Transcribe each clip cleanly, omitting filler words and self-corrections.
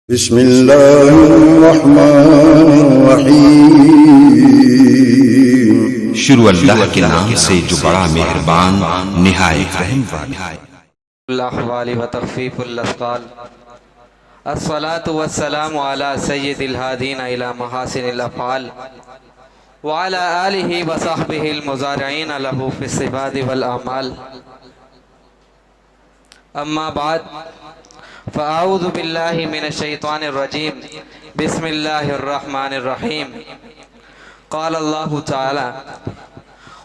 बिस्मिल्लाहिर्रहमानिर्रहीम। शुरू अल्लाह के नाम से जो बड़ा मेहरबान निहायत रहम वाला है। अस्सलातु वस्सलामु अला सय्यिदिल हादीन इला महासिनिल अफ़आल व अला आलिहि व सहबिहिल मुज़ारिईन लहू फिस सिफ़ाति वल अमाल। अम्मा बाद फ़अऊज़ु बिल्लाहि मिनश शैतानिर रजीम। बिस्मिल्लाहिर्रहमानिर रहीम। क़ाल अल्लाहु तआला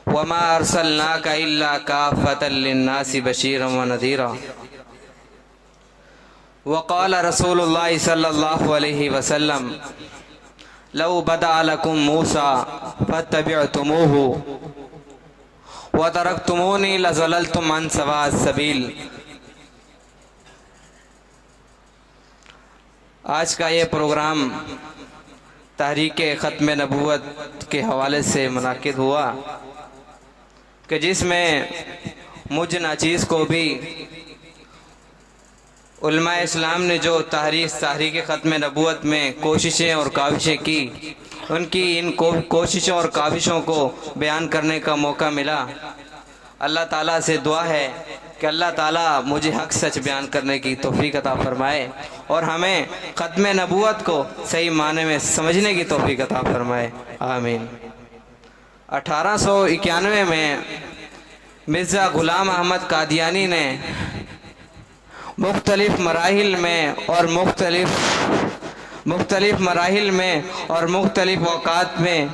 वमा अरसलनाका इल्ला काफ़्फ़तल लिन्नासि बशीरन व नज़ीरा। वक़ाल रसूलुल्लाह सल्लल्लाहु अलैहि वसल्लम लौ बदा लकुम मूसा फत्तबिअतुमूहु व तरक्तुमूनी लज़लल्तुम अन सवाअस सबील। आज का ये प्रोग्राम तहरीक ख़त्म नबूवत के हवाले से मुनाकिद हुआ कि जिसमें मुझ नाचीज़ को भी उलमा इस्लाम ने जो तहरीक ख़त्म नबूवत में कोशिशें और काविशें की, उनकी इन कोशिशों और काविशों को बयान करने का मौका मिला। अल्लाह ताला से दुआ है कि अल्लाह ताला मुझे हक़ सच बयान करने की तौफ़ीक़ अता फ़रमाए और हमें ख़त्म नबूवत को सही माने में समझने की तौफ़ीक़ अता फ़रमाए, आमीन। 1891 में मिर्ज़ा ग़ुलाम अहमद कादियानी ने मुख्तलिफ़ मराहिल में और मुख्तलिफ़ औक़ात में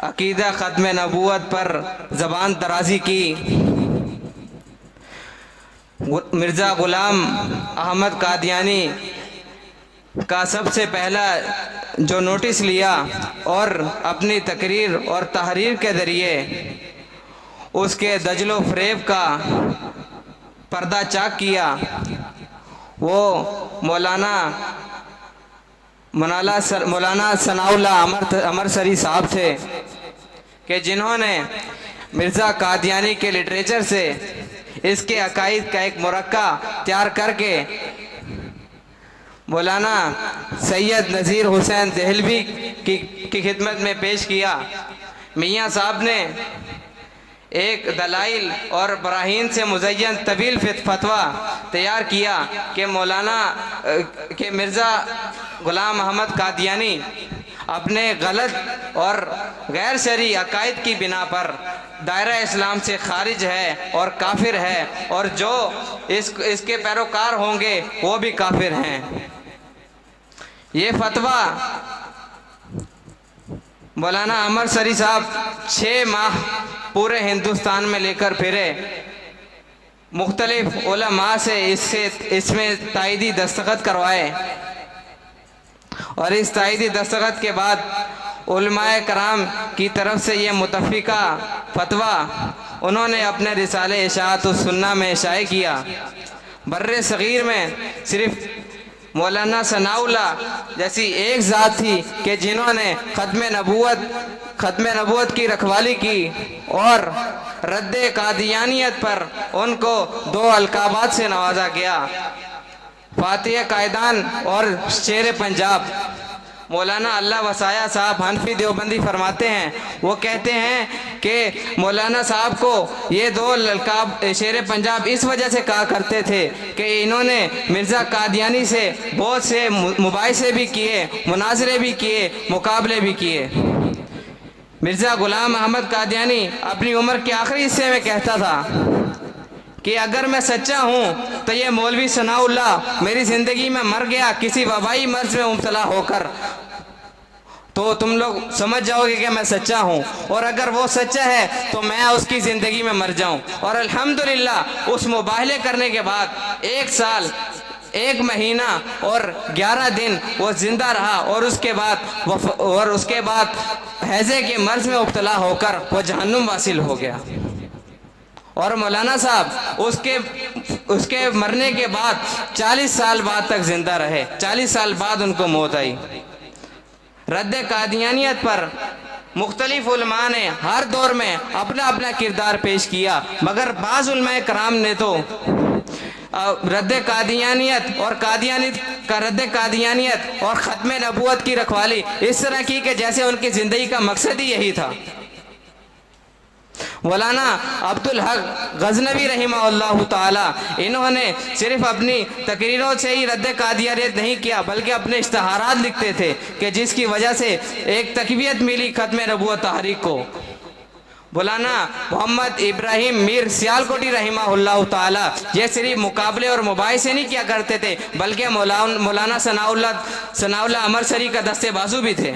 अक़ीदा ख़त्म नबूवत पर ज़बान दराज़ी की। मिर्ज़ा ग़ुलाम अहमद कादियानी का सबसे पहला जो नोटिस लिया और अपनी तकरीर और तहरीर के ज़रिए उसके दजलो फ़रेब का पर्दा चाक किया, वो मौलाना सनाउल्लाह अमरसरी साहब थे कि जिन्होंने मिर्ज़ा कादियानी के लिटरेचर से इसके अकायद का एक मुरक्का तैयार करके मौलाना सैयद नज़ीर हुसैन देहलवी की खिदमत में पेश किया। मियाँ साहब ने एक दलाइल और बराहीन से मुज़य्यन तवील फतवा तैयार किया कि मिर्ज़ा ग़ुलाम अहमद कादियानी अपने गलत और गैर शरई अकायद की बिना पर दायरा इस्लाम से खारिज है और काफिर है, और जो इसके पैरोकार होंगे वो भी काफिर हैं। ये फतवा मौलाना अमरसरी साहब 6 माह पूरे हिंदुस्तान में लेकर फिरे, मुख्तलिफ उलमा से इसमें तायदी दस्तखत करवाए और इस तायदी दस्तखत के बाद उलमाए कराम की तरफ से ये मुतफ़िका फतवा उन्होंने अपने रिसाले इशाअतुस सुन्ना में शाये किया। बर्रे सग़ीर में सिर्फ मौलाना सनाउल्लाह जैसी एक ज़ात थी कि जिन्होंने ख़त्म नबूवत की रखवाली की और रद्द कादियानियत पर उनको 2 अलकाबात से नवाजा गया, फातिह कायदान और शेर पंजाब। मौलाना अल्लाह वसाया साहब हनफी देवबंदी फरमाते हैं, वो कहते हैं कि मौलाना साहब को ये 2 ललकाब शेर पंजाब इस वजह से कहा करते थे कि इन्होंने मिर्ज़ा कादियानी से बहुत से मुबाहिसे भी किए, मुनाजरे भी किए, मुकाबले भी किए। मिर्ज़ा ग़ुलाम अहमद कादियानी अपनी उम्र के आखिरी हिस्से में कहता था कि अगर मैं सच्चा हूँ तो ये मौलवी सनाउल्लाह मेरी ज़िंदगी में मर गया किसी वबाई मर्ज में मुब्तला होकर, तो तुम लोग समझ जाओगे कि मैं सच्चा हूँ, और अगर वो सच्चा है तो मैं उसकी ज़िंदगी में मर जाऊँ। और अल्हम्दुलिल्लाह उस मुबाहले करने के बाद 1 साल 1 महीना और 11 दिन वो ज़िंदा रहा और उसके बाद हैज़े के मर्ज में मुब्तला होकर वो जहन्नुम वासिल हो गया। और मौलाना साहब उसके मरने के बाद 40 साल बाद तक जिंदा रहे। 40 साल बाद उनको मौत आई। रद्द कादियानियत पर मुख्तलिफ उलमा ने हर दौर में अपना अपना किरदार पेश किया, मगर बाज़ उलमा कराम ने तो रद्द कादियानियत और रद्द कादियानियत और ख़त्म नबूवत की रखवाली इस तरह की कि जैसे उनकी ज़िंदगी का मकसद ही यही था। मौलाना अब्दुल हक गजनवी रहमहुल्लाह ताला, इन्होंने सिर्फ अपनी तकरीरों से ही रद्द कादियानियत नहीं किया बल्कि अपने इश्तहारात लिखते थे कि जिसकी वजह से एक तकवीत मिली ख़त्म नबूवत तहरीक को। मौलाना मोहम्मद इब्राहिम मीर सियालकोटी रहमहुल्लाह ताला ये सिर्फ मुकाबले और मुबाहिसे नहीं किया करते थे बल्कि मौलाना सनाउल्लाह अमरसरी का दस्ते बाजू भी थे।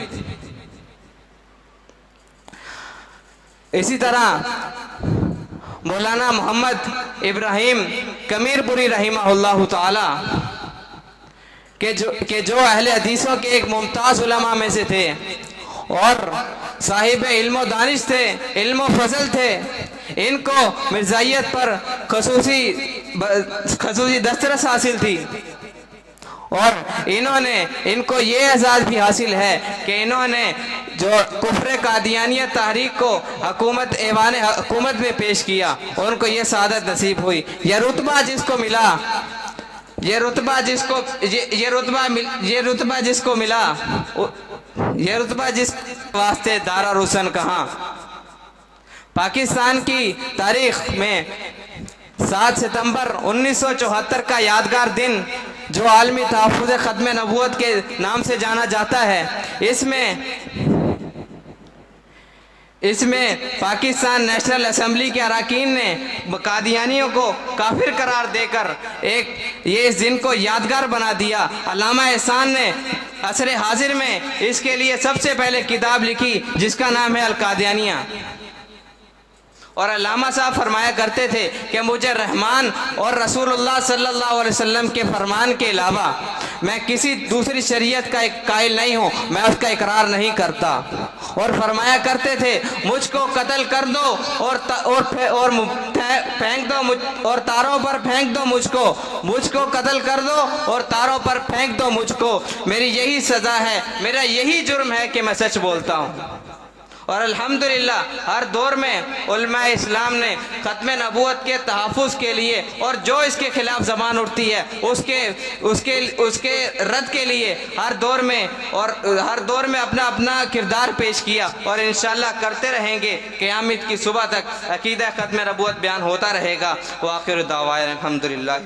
इसी तरह मौलाना मोहम्मद इब्राहिम कमीरपुरी रहमहुल्लाह ताला के जो अहले हदीसों के एक मुमताज़ उलमा में से थे और साहिब इल्म दानिश थे, इल्म फजल थे। इनको मिर्जाइयत पर खसूसी दस्तरस हासिल थी और इनको ये एजाज़ भी हासिल है कि इन्होंने जो कुफ्र कादियानियत तहरीक को हुकूमत में पेश किया और उनको ये सादत नसीब हुई। यह रुतबा जिसको मिला, ये रुतबा जिस वास्ते दारा रुसन कहाँ। पाकिस्तान की तारीख में 7 सितंबर 1974 का यादगार दिन जो आलमी तहफ़्फ़ुज़ ख़त्म नबूवत के नाम से जाना जाता है, इसमें पाकिस्तान नेशनल असम्बली के अरकान ने कादियानियों को काफिर करार देकर ये इस दिन को यादगार बना दिया। अल्लामा एहसान ने असर हाजिर में इसके लिए सबसे पहले किताब लिखी जिसका नाम है अल कादियानिया। और अल्लामा साहब फरमाया करते थे कि मुझे रहमान और रसूलुल्लाह सल्लल्लाहु अलैहि वसल्लम के फरमान के अलावा मैं किसी दूसरी शरीयत का एक कायल नहीं हूँ, मैं उसका इकरार नहीं करता। और फरमाया करते थे मुझको कत्ल कर दो और फेंक दो और तारों पर फेंक दो मुझको कत्ल कर दो और तारों पर फेंक दो मुझको, मेरी यही सज़ा है, मेरा यही जुर्म है कि मैं सच बोलता हूँ। और अल्हम्दुलिल्लाह हर दौर में उलमा इस्लाम ने ख़त्म नबूवत के तहफ़्फ़ुज़ के लिए और जो इसके ख़िलाफ़ ज़बान उठती है उसके रद्द के लिए हर दौर में अपना अपना किरदार पेश किया और इंशाअल्लाह करते रहेंगे। क़यामत की सुबह तक अक़ीदा ख़त्म नबूवत बयान होता रहेगा। व आखिर दावाना अल्हम्दुलिल्लाह।